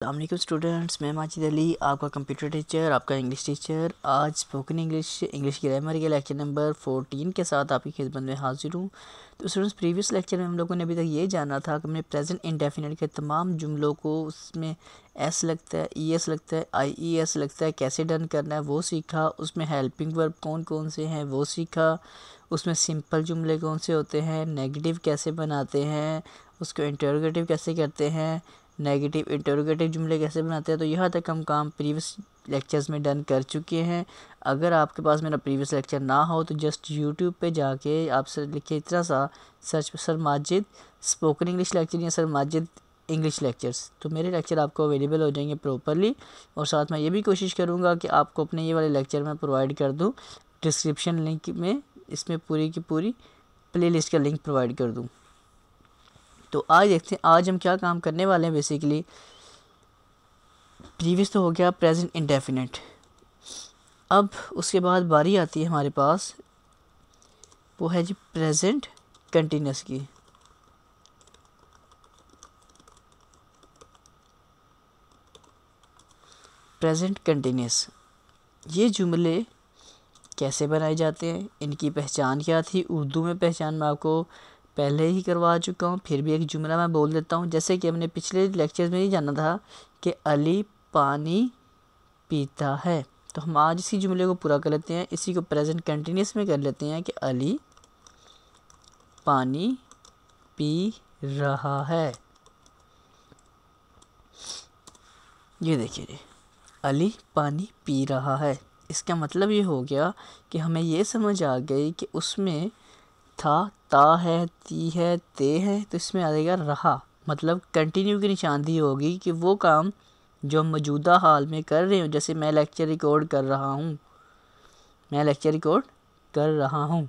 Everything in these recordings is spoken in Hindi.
अस्सलाम स्टूडेंट्स, मैं माजिद अली, आपका कंप्यूटर टीचर, आपका इंग्लिश टीचर। आज स्पोकन इंग्लिश ग्रामर के लेक्चर नंबर 14 के साथ आपकी खिदमत में हाजिर हूँ। तो स्टूडेंट्स, प्रीवियस लेक्चर में हम लोगों ने अभी तक ये जाना था कि हमने प्रेजेंट इंडेफिनिट के तमाम जुमलों को उसमें एस लगता है, ई एस लगता है, आई ई एस लगता है, कैसे डन करना है वो सीखा। उसमें हेल्पिंग वर्ब कौन कौन से हैं वो सीखा। उसमें सिंपल जुमले कौन से होते हैं, नेगेटिव कैसे बनाते हैं, उसको इंटरोगेटिव कैसे करते हैं, नेगेटिव इंटरोगेटिव जुमले कैसे बनाते हैं। तो यहाँ तक हम काम प्रीवियस लेक्चर्स में डन कर चुके हैं। अगर आपके पास मेरा प्रीवियस लेक्चर ना हो तो जस्ट यूट्यूब पे जाके आप सर लिखे इतना सा search sir Majid spoken English lecture या सर माजिद इंग्लिश लेक्चर्स, तो मेरे लेक्चर आपको अवेलेबल हो जाएंगे प्रॉपरली। और साथ में ये भी कोशिश करूँगा कि आपको अपने ये वाले लेक्चर में प्रोवाइड कर दूँ डिस्क्रिप्शन लिंक में, इसमें पूरी की पूरी प्लेलिस्ट का लिंक प्रोवाइड कर दूँ। तो आज देखते हैं आज हम क्या काम करने वाले हैं। बेसिकली प्रीवियस तो हो गया प्रेजेंट इंडेफिनिट। अब उसके बाद बारी आती है हमारे पास, वो है जी प्रेजेंट कंटिन्यूस की। प्रेजेंट कंटिन्यूस ये जुमले कैसे बनाए जाते हैं, इनकी पहचान क्या थी। उर्दू में पहचान मैं आपको पहले ही करवा चुका हूँ, फिर भी एक जुमला मैं बोल देता हूँ। जैसे कि हमने पिछले लेक्चर में ही जाना था कि अली पानी पीता है, तो हम आज इसी जुमले को पूरा कर लेते हैं। इसी को प्रेजेंट कंटिन्यूस में कर लेते हैं कि अली पानी पी रहा है। ये देखिए जी, अली पानी पी रहा है। इसका मतलब ये हो गया कि हमें ये समझ आ गई कि उसमें था, ता है, ती है, ते है, तो इसमें आ जाएगा रहा। मतलब कंटिन्यू की निशानदेही होगी कि वो काम जो मौजूदा हाल में कर रहे हो, जैसे मैं लेक्चर रिकॉर्ड कर रहा हूँ, मैं लेक्चर रिकॉर्ड कर रहा हूँ,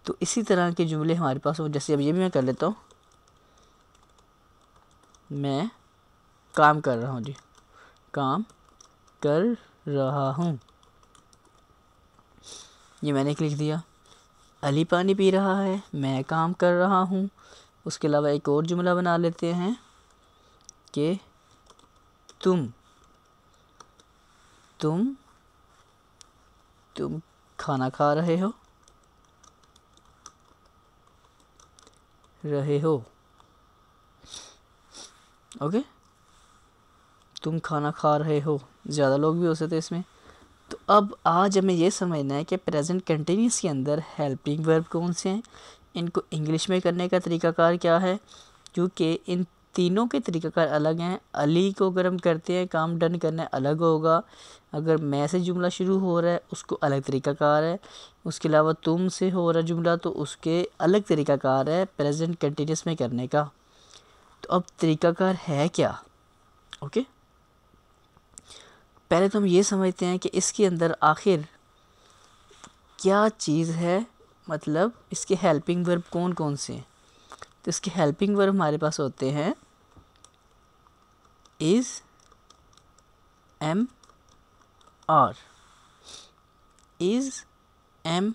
तो इसी तरह के जुमले हमारे पास हो। जैसे अब ये भी मैं कर लेता हूँ, मैं काम कर रहा हूँ जी, काम कर रहा हूँ, ये मैंने एक लिख दिया। अली पानी पी रहा है, मैं काम कर रहा हूँ। उसके अलावा एक और जुमला बना लेते हैं कि तुम खाना खा रहे हो ओके, तुम खाना खा रहे हो। ज़्यादा लोग भी हो सकते इसमें। तो अब आज हमें ये समझना है कि प्रेजेंट कंटिन्यूस के अंदर हेल्पिंग वर्ब कौन से हैं, इनको इंग्लिश में करने का तरीकाकार क्या है, क्योंकि इन तीनों के तरीकाकार अलग हैं। अली को अगर हम करते हैं काम डन करना अलग होगा, अगर मैं से जुमला शुरू हो रहा है उसको अलग तरीकाकार है, उसके अलावा तुम से हो रहा जुमला तो उसके अलग तरीकाकार है प्रेजेंट कंटिन्यूस में करने का। तो अब तरीकाकार है क्या, ओके। पहले तो हम ये समझते हैं कि इसके अंदर आखिर क्या चीज़ है, मतलब इसके हेल्पिंग वर्ब कौन कौन से हैं। तो इसके हेल्पिंग वर्ब हमारे पास होते हैं is, am, are. Is, am,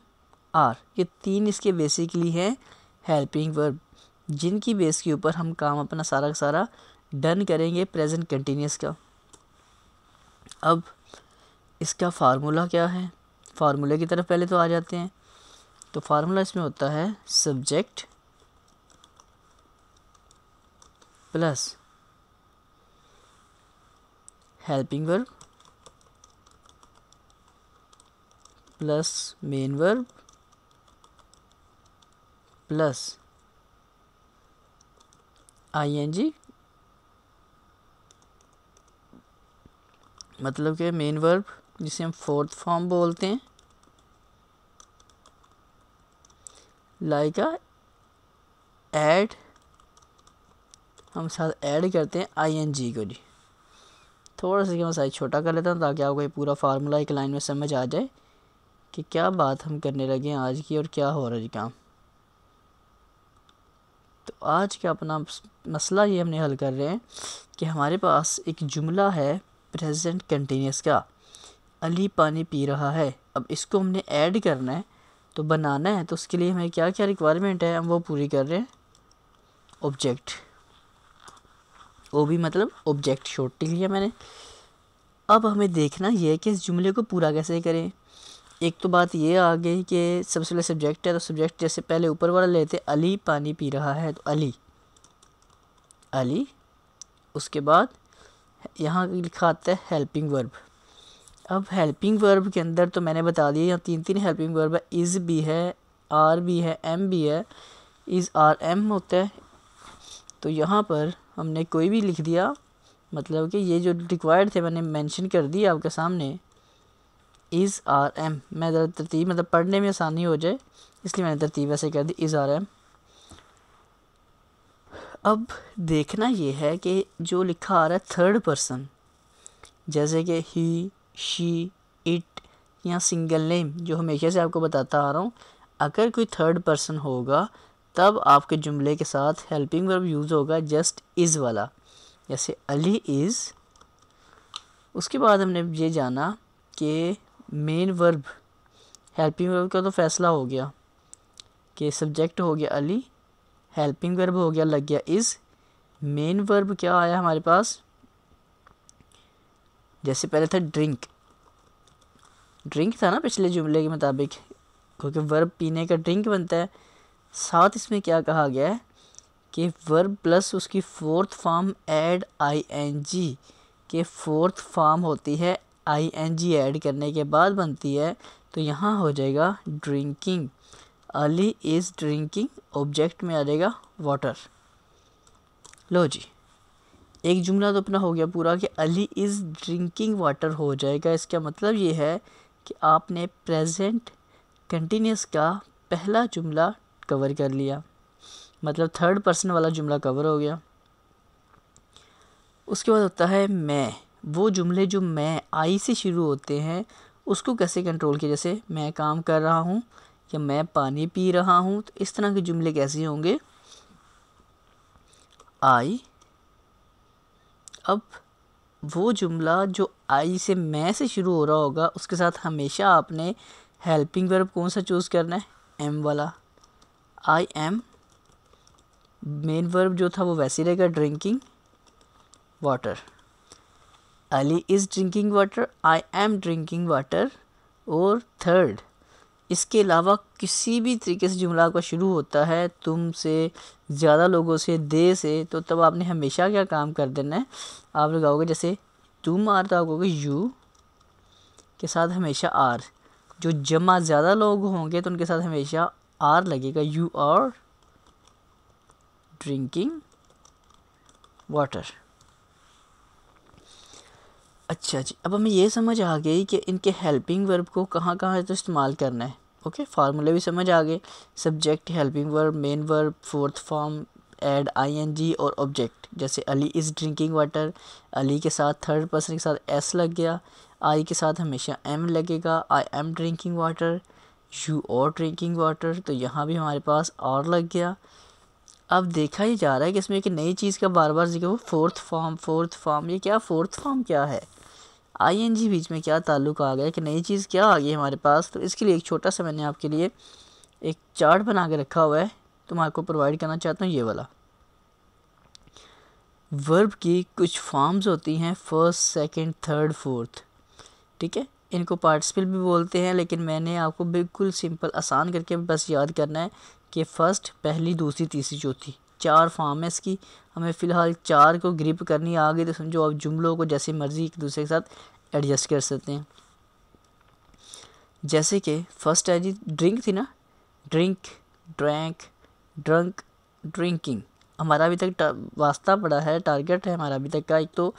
are, ये तीन इसके बेसिकली हैं हेल्पिंग वर्ब, जिनकी बेस के ऊपर हम काम अपना सारा का सारा डन करेंगे प्रेजेंट कंटिन्यूस का। अब इसका फार्मूला क्या है, फार्मूले की तरफ पहले तो आ जाते हैं। तो फार्मूला इसमें होता है subject plus helping verb plus main verb plus ING. मतलब कि मेन वर्ब जिसे हम फोर्थ फॉर्म बोलते हैं, लाइक ऐड, हम साथ ऐड करते हैं आईएनजी को जी। थोड़ा सा मैं साइज छोटा कर लेता हूँ ताकि आपको ये पूरा फार्मूला एक लाइन में समझ आ जाए कि क्या बात हम करने लगे हैं आज की और क्या हो रहा है काम। तो आज का अपना मसला ये हमने हल कर रहे हैं कि हमारे पास एक जुमला है प्रेजेंट कंटिन्यूस का, अली पानी पी रहा है। अब इसको हमने ऐड करना है, तो बनाना है, तो उसके लिए हमें क्या क्या रिक्वायरमेंट है हम वो पूरी कर रहे हैं। ऑब्जेक्ट, ओ भी मतलब ऑब्जेक्ट शॉर्ट लिख लिया मैंने। अब हमें देखना ये है कि इस जुमले को पूरा कैसे करें। एक तो बात ये आ गई कि सबसे पहले सब्जेक्ट है, तो सब्जेक्ट जैसे पहले ऊपर वाला लेते, अली पानी पी रहा है, तो अली अली। उसके बाद यहाँ लिखा आता है हेल्पिंग वर्ब। अब हेल्पिंग वर्ब के अंदर तो मैंने बता दिया यहाँ तीन तीन हेल्पिंग वर्ब है, इज़ भी है, आर भी है, एम भी है। इज़ आर एम होता है, तो यहाँ पर हमने कोई भी लिख दिया, मतलब कि ये जो रिक्वायर्ड थे मैंने मेंशन कर दिया आपके सामने, इज़ आर एम। मैं ज़रा तरतीब मतलब पढ़ने में आसानी हो जाए इसलिए मैंने तरतीब ऐसे कर दी, इज़ आर एम। अब देखना ये है कि जो लिखा आ रहा है थर्ड पर्सन, जैसे कि ही, शी, इट या सिंगल नेम, जो हमेशा से आपको बताता आ रहा हूँ, अगर कोई थर्ड पर्सन होगा तब आपके जुमले के साथ हेल्पिंग वर्ब यूज़ होगा जस्ट इज़ वाला, जैसे अली इज़। उसके बाद हमने ये जाना कि मेन वर्ब, हेल्पिंग वर्ब का तो फैसला हो गया कि सब्जेक्ट हो गया अली, हेल्पिंग वर्ब हो गया लग गया इज़, मेन वर्ब क्या आया हमारे पास, जैसे पहले था ड्रिंक, ड्रिंक था ना पिछले जुमले के मुताबिक, क्योंकि वर्ब पीने का ड्रिंक बनता है। साथ इसमें क्या कहा गया है कि वर्ब प्लस उसकी फोर्थ फॉर्म ऐड आईएनजी, के फोर्थ फॉर्म होती है आईएनजी ऐड करने के बाद बनती है, तो यहाँ हो जाएगा drinking, Ali is drinking, object में आ जाएगा वाटर। लो जी, एक जुमला तो अपना हो गया पूरा कि अली इज़ ड्रिंकिंग वाटर हो जाएगा। इसका मतलब ये है कि आपने प्रेजेंट कंटिन्यूस का पहला जुमला कवर कर लिया, मतलब थर्ड पर्सन वाला जुमला कवर हो गया। उसके बाद होता है मैं, वो जुमले जो मैं आई से शुरू होते हैं उसको कैसे कंट्रोल किया, जैसे मैं काम कर रहा हूँ या मैं पानी पी रहा हूँ, तो इस तरह के जुमले कैसे होंगे, आई। अब वो जुमला जो आई से मैं से शुरू हो रहा होगा उसके साथ हमेशा आपने हेल्पिंग वर्ब कौन सा चूज़ करना है, एम वाला, आई एम। मेन वर्ब जो था वो वैसे रहेगा drinking water, Ali is drinking water, I am drinking water. और थर्ड, इसके अलावा किसी भी तरीके से जुमला आपका शुरू होता है तुम से, ज़्यादा लोगों से, दे से, तो तब आपने हमेशा क्या काम कर देना है, आप लगाओगे जैसे तुम आर, तो आप कहोगे यू के साथ हमेशा आर, जो जमा ज़्यादा लोग होंगे तो उनके साथ हमेशा आर लगेगा, यू आर ड्रिंकिंग वाटर। अच्छा जी, अब हमें ये समझ आ गई कि इनके हेल्पिंग वर्ब को कहाँ कहाँ तो इस्तेमाल करना है। ओके, फार्मूले भी समझ आ गए, subject, helping verb, main verb, fourth form, add ING और ऑब्जेक्ट। जैसे Ali is drinking water, Ali के साथ थर्ड पर्सन के साथ एस लग गया, आई के साथ हमेशा एम लगेगा, I am drinking water, you are drinking water, तो यहाँ भी हमारे पास आर लग गया। अब देखा ही जा रहा है कि इसमें एक नई चीज़ का बार बार जिक्र हो, फोर्थ फॉर्म, फोर्थ फॉर्म, ये क्या फोर्थ फॉर्म क्या है, आईएनजी बीच में क्या ताल्लुक आ गया कि नई चीज़ क्या आ गई हमारे पास। तो इसके लिए एक छोटा सा मैंने आपके लिए एक चार्ट बना के रखा हुआ है, तो मैं आपको प्रोवाइड करना चाहता हूँ ये वाला। वर्ब की कुछ फॉर्म्स होती हैं, फर्स्ट, सेकंड, थर्ड, फोर्थ, ठीक है, इनको पार्टिसिपल भी बोलते हैं, लेकिन मैंने आपको बिल्कुल सिंपल आसान करके बस याद करना है कि फर्स्ट, पहली, दूसरी, तीसरी, चौथी, चार फॉर्म है इसकी। हमें फ़िलहाल चार को ग्रिप करनी आ गई तो समझो आप जुमलों को जैसे मर्ज़ी एक दूसरे के साथ एडजस्ट कर सकते हैं। जैसे कि फर्स्ट है जी ड्रिंक थी ना, ड्रिंक, ड्रैंक, ड्रंक, ड्रिंकिंग, हमारा अभी तक वास्ता पड़ा है, टारगेट है हमारा अभी तक का। एक तो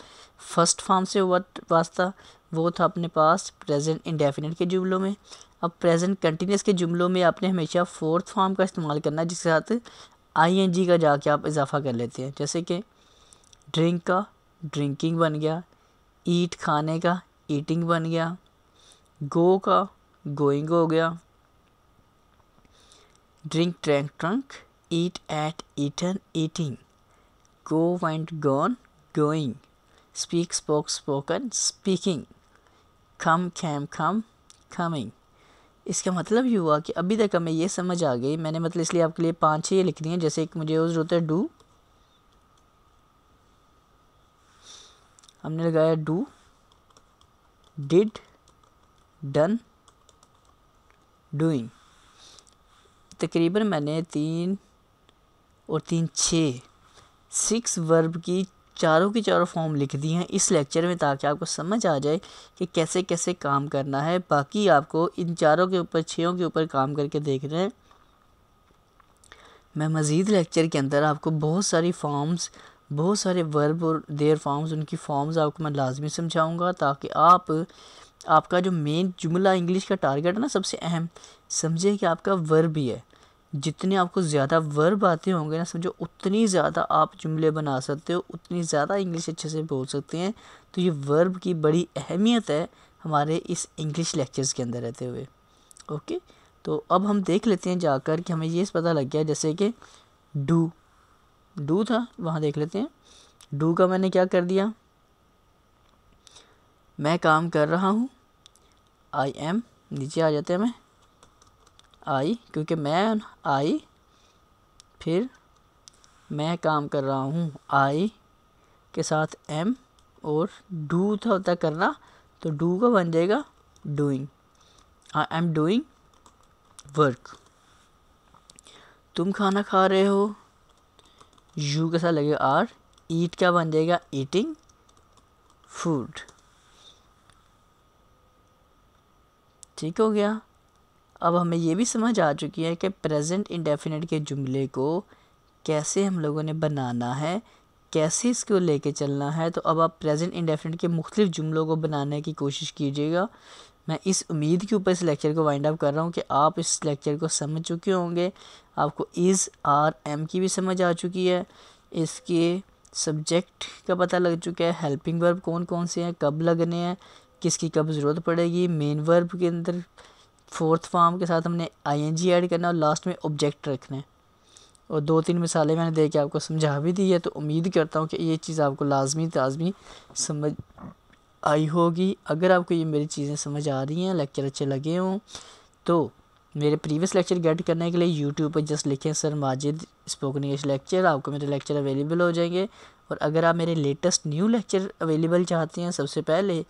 फर्स्ट फॉर्म से हुआ वास्ता, वो था अपने पास प्रेजेंट इंडेफिनिट के जुमलों में। अब प्रेजेंट कंटिन्यूस के जुमलों में आपने हमेशा फोर्थ फॉर्म का इस्तेमाल करना है, जिसके साथ आईएनजी का जाके आप इजाफा कर लेते हैं। जैसे कि ड्रिंक का ड्रिंकिंग बन गया, ईट खाने का ईटिंग बन गया, गो का गोइंग हो गया, drink drank drunk, eat ate eaten eating, go went gone going, speak spoke spoken speaking, come came come coming. इसका मतलब ये हुआ कि अभी तक हमें ये समझ आ गई, मैंने मतलब इसलिए आपके लिए 5-6 लिख दी हैं। जैसे एक मुझे यूज़ होता है डू, हमने लगाया डू, डिड, डन, डूइंग। तकरीबन मैंने 3 और 3 6 वर्ब की चारों फॉर्म लिख दी हैं इस लेक्चर में, ताकि आपको समझ आ जाए कि कैसे कैसे काम करना है। बाकी आपको इन चारों के ऊपर 6 के ऊपर काम करके देखना है। मैं मज़ीद लेक्चर के अंदर आपको बहुत सारी फॉर्म्स, बहुत सारे वर्ब और देयर फॉर्म्स, उनकी फॉर्म्स आपको मैं लाजमी समझाऊंगा, ताकि आपका जो मेन जुमला इंग्लिश का टारगेट है ना, सबसे अहम समझे कि आपका वर्ब ही है। जितने आपको ज़्यादा वर्ब आते होंगे ना, समझो उतनी ज़्यादा आप जुमले बना सकते हो, उतनी ज़्यादा इंग्लिश अच्छे से बोल सकते हैं। तो ये वर्ब की बड़ी अहमियत है हमारे इस इंग्लिश लेक्चर्स के अंदर रहते हुए। ओके, तो अब हम देख लेते हैं जाकर कि हमें ये पता लग गया, जैसे कि डू था, वहाँ देख लेते हैं। डू का मैंने क्या कर दिया, मैं काम कर रहा हूँ, आई एम, नीचे आ जाते हैं मैं आई, क्योंकि मैं आई, फिर मैं काम कर रहा हूँ, आई के साथ एम, और डू था होता करना, तो डू का बन जाएगा doing, I am doing work. तुम खाना खा रहे हो, यू के साथ लगेगा आर, ईट क्या बन जाएगा ईटिंग फूड। ठीक हो गया। अब हमें ये भी समझ आ चुकी है कि प्रेजेंट इंडेफिनिट के जुमले को कैसे हम लोगों ने बनाना है, कैसे इसको लेके चलना है। तो अब आप प्रेजेंट इंडेफिनिट के मुख्तलिफ जुमलों को बनाने की कोशिश कीजिएगा। मैं इस उम्मीद के ऊपर इस लेक्चर को वाइंड अप कर रहा हूँ कि आप इस लेक्चर को समझ चुके होंगे। आपको इज़, आर, एम की भी समझ आ चुकी है, इसके सब्जेक्ट का पता लग चुका है, हेल्पिंग वर्ब कौन कौन से हैं, कब लगने हैं, किसकी कब ज़रूरत पड़ेगी, मेन वर्ब के अंदर फोर्थ फॉर्म के साथ हमने आईएनजी ऐड करना और लास्ट में ऑब्जेक्ट रखना है। और 2-3 मिसालें मैंने दे के आपको समझा भी दी है। तो उम्मीद करता हूँ कि ये चीज़ आपको लाजमी समझ आई होगी। अगर आपको ये मेरी चीज़ें समझ आ रही हैं, लेक्चर अच्छे लगे हों, तो मेरे प्रीवियस लेक्चर गेट करने के लिए यूट्यूब पर जस्ट लिखें sir Majid spoken English lecture, आपको मेरे लेक्चर अवेलेबल हो जाएंगे। और अगर आप मेरे लेटेस्ट न्यू लेक्चर अवेलेबल चाहते हैं सबसे पहले,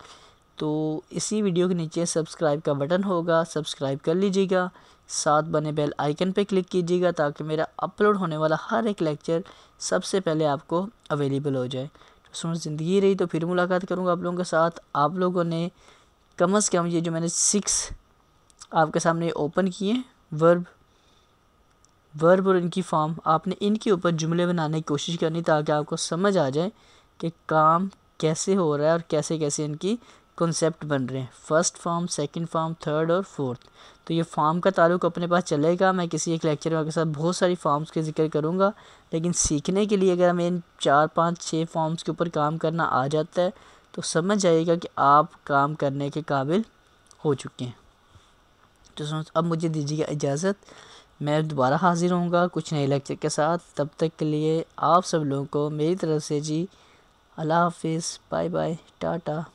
तो इसी वीडियो के नीचे सब्सक्राइब का बटन होगा, सब्सक्राइब कर लीजिएगा, साथ बने बेल आइकन पे क्लिक कीजिएगा, ताकि मेरा अपलोड होने वाला हर एक लेक्चर सबसे पहले आपको अवेलेबल हो जाए। तो सुन ज़िंदगी रही तो फिर मुलाकात करूँगा आप लोगों के साथ। आप लोगों ने कम से कम ये जो मैंने 6 आपके सामने ओपन किए वर्ब और इनकी फॉर्म, आपने इनके ऊपर जुमले बनाने की कोशिश करनी, ताकि आपको समझ आ जाए कि काम कैसे हो रहा है और कैसे कैसे इनकी कॉन्सेप्ट बन रहे हैं, first form, second form, third और फोर्थ। तो ये फॉर्म का ताल्लुक अपने पास चलेगा। मैं किसी एक लेक्चर में आपके साथ बहुत सारी फॉर्म्स के जिक्र करूँगा, लेकिन सीखने के लिए अगर हमें इन 4, 5, 6 फॉर्म्स के ऊपर काम करना आ जाता है, तो समझ जाइएगा कि आप काम करने के काबिल हो चुके हैं। तो अब मुझे दीजिएगा इजाज़त, मैं दोबारा हाजिर होऊंगा कुछ नए लेक्चर के साथ। तब तक के लिए आप सब लोगों को मेरी तरफ से जी अल्लाह हाफिज़, बाय बाय, टाटा।